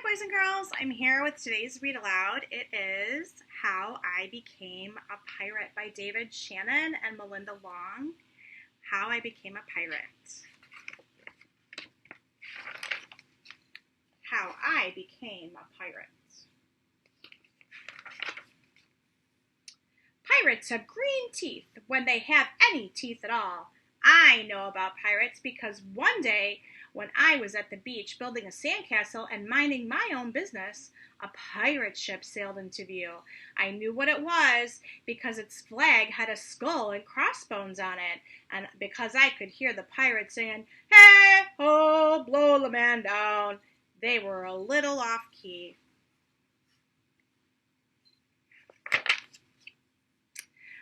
boys and girls. I'm here with today's read aloud. It is How I Became a Pirate by David Shannon and Melinda Long. How I Became a Pirate. How I Became a Pirate. Pirates have green teeth when they have any teeth at all. I know about pirates because one day when I was at the beach building a sandcastle and minding my own business, a pirate ship sailed into view. I knew what it was because its flag had a skull and crossbones on it, and because I could hear the pirates saying, "Hey ho, blow the man down." They were a little off key.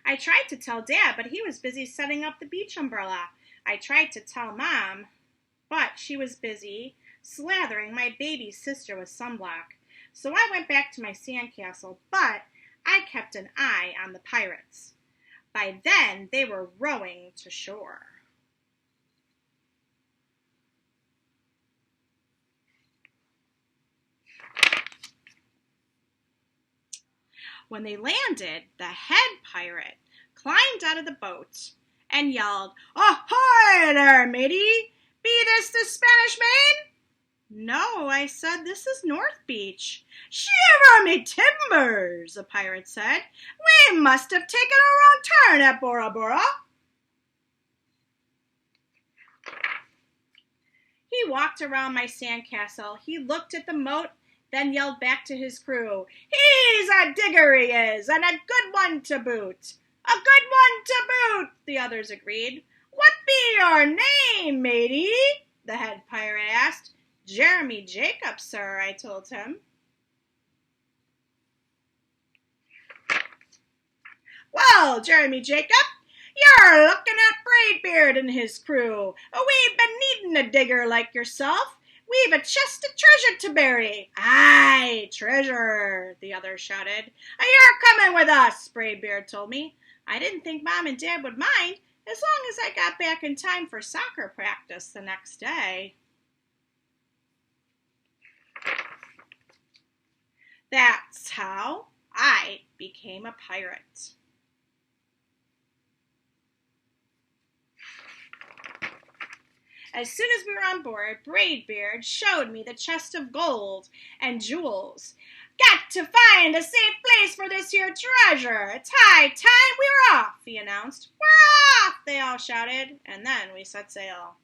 I tried to tell Dad, but he was busy setting up the beach umbrella. I tried to tell Mom, but she was busy slathering my baby sister with sunblock. So I went back to my sandcastle, but I kept an eye on the pirates. By then, they were rowing to shore. When they landed, the head pirate climbed out of the boat and yelled, "Ahoy there, matey! Be this the Spanish Main?" "No," I said, "this is North Beach." "Shiver me timbers," the pirate said. "We must have taken a wrong turn at Bora Bora." He walked around my sandcastle. He looked at the moat, then yelled back to his crew, "He's a digger, he is, and a good one to boot." "A good one to boot," the others agreed. "What be your name, matey?" the head pirate asked. "Jeremy Jacob, sir," I told him. "Well, Jeremy Jacob, you're looking at Braidbeard and his crew. We've been needing a digger like yourself. We've a chest of treasure to bury." "Aye, treasure," the others shouted. "You're coming with us," Braidbeard told me. I didn't think Mom and Dad would mind as long as I got back in time for soccer practice the next day. That's how I became a pirate. As soon as we were on board, Braidbeard showed me the chest of gold and jewels. "Got to find a safe place for this here treasure. It's high time we were off," he announced. "We're off," they all shouted, and then we set sail.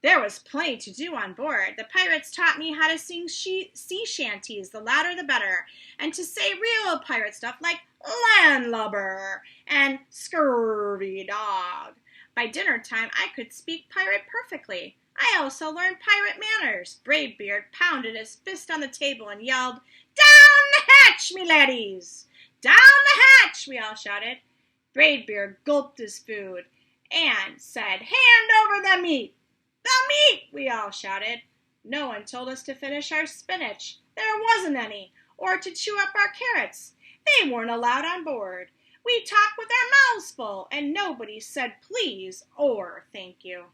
There was plenty to do on board. The pirates taught me how to sing sea shanties, the louder the better, and to say real pirate stuff like landlubber and scurvy dog. By dinner time, I could speak pirate perfectly. I also learned pirate manners. Braidbeard pounded his fist on the table and yelled, "Down the hatch, me laddies!" "Down the hatch!" we all shouted. Braidbeard gulped his food and said, "Hand over the meat!" "The meat!" we all shouted. No one told us to finish our spinach. There wasn't any. Or to chew up our carrots. They weren't allowed on board. We talked with our mouths full, and nobody said please or thank you.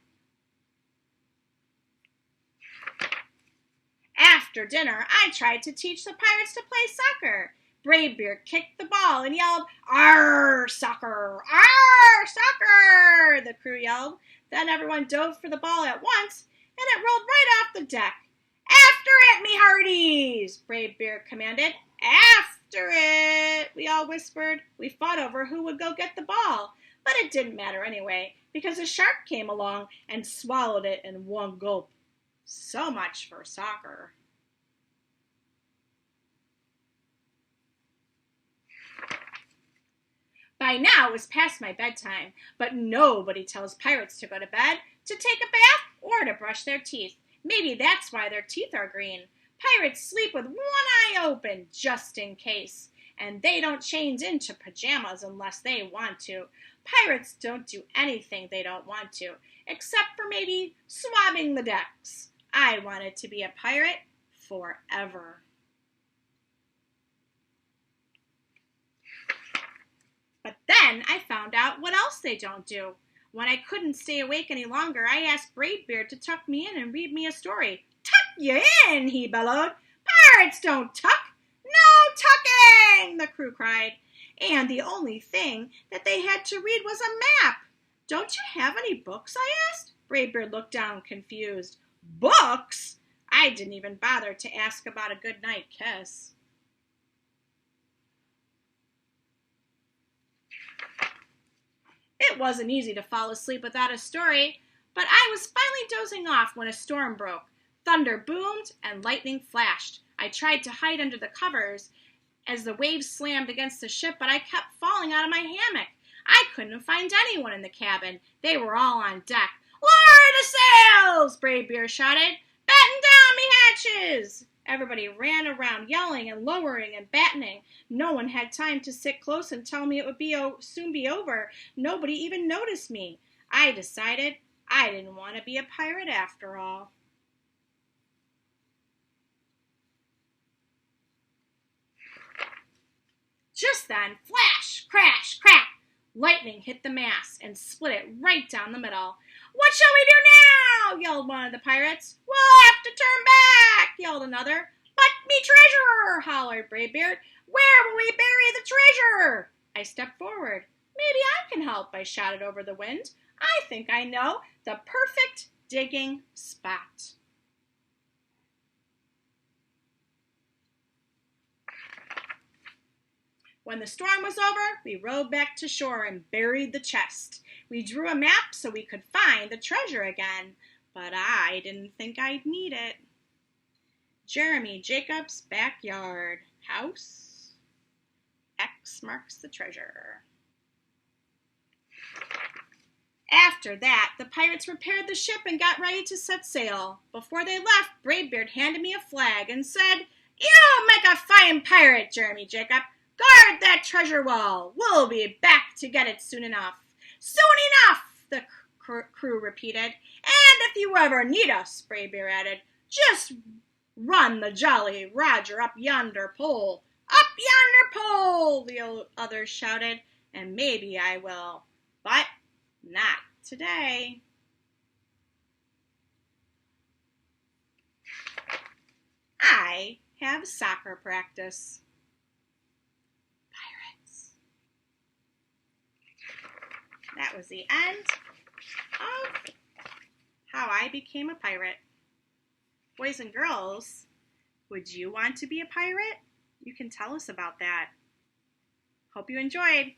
After dinner, I tried to teach the pirates to play soccer. Braidbeard kicked the ball and yelled, "Arr, soccer! Arr, soccer!" the crew yelled. Then everyone dove for the ball at once, and it rolled right off the deck. "After it, me hearties!" Braidbeard commanded. "After it!" we all whispered. We fought over who would go get the ball, but it didn't matter anyway, because a shark came along and swallowed it in one gulp. So much for soccer. By now it was past my bedtime, but nobody tells pirates to go to bed, to take a bath, or to brush their teeth. Maybe that's why their teeth are green. Pirates sleep with one eye open, just in case, and they don't change into pajamas unless they want to. Pirates don't do anything they don't want to, except for maybe swabbing the decks. I wanted to be a pirate forever. But then I found out what else they don't do. When I couldn't stay awake any longer, I asked Braidbeard to tuck me in and read me a story. Tuck you in, he bellowed. Pirates don't tuck. No tucking, the crew cried. And the only thing that they had to read was a map. Don't you have any books, I asked. Braidbeard looked down, confused. Books? I didn't even bother to ask about a goodnight kiss. It wasn't easy to fall asleep without a story, but I was finally dozing off when a storm broke. Thunder boomed and lightning flashed. I tried to hide under the covers as the waves slammed against the ship, but I kept falling out of my hammock. I couldn't find anyone in the cabin. They were all on deck. Lower the sails! Braidbeard shouted. Batten down me hatches! Everybody ran around yelling and lowering and battening. No one had time to sit close and tell me it would soon be over. Nobody even noticed me. I decided I didn't want to be a pirate after all. Just then, flash, crash, crack, lightning hit the mast and split it right down the middle. What shall we do now? Yelled one of the pirates. We'll have to turn back, yelled another. But me treasure, hollered Braidbeard. Where will we bury the treasure? I stepped forward. Maybe I can help, I shouted over the wind. I think I know the perfect digging spot. When the storm was over, we rowed back to shore and buried the chest. We drew a map so we could find the treasure again, but I didn't think I'd need it. Jeremy Jacobs' backyard. House. X marks the treasure. After that, the pirates repaired the ship and got ready to set sail. Before they left, Braidbeard handed me a flag and said, You make a fine pirate, Jeremy Jacob. Guard that treasure well. We'll be back to get it soon enough. Soon enough, the crew repeated. And if you ever need us, Braidbeard added, just run the Jolly Roger up yonder pole. Up yonder pole, the others shouted. And maybe I will, but not today. I have soccer practice. That was the end of how I became a pirate. Boys and girls, would you want to be a pirate? You can tell us about that. Hope you enjoyed.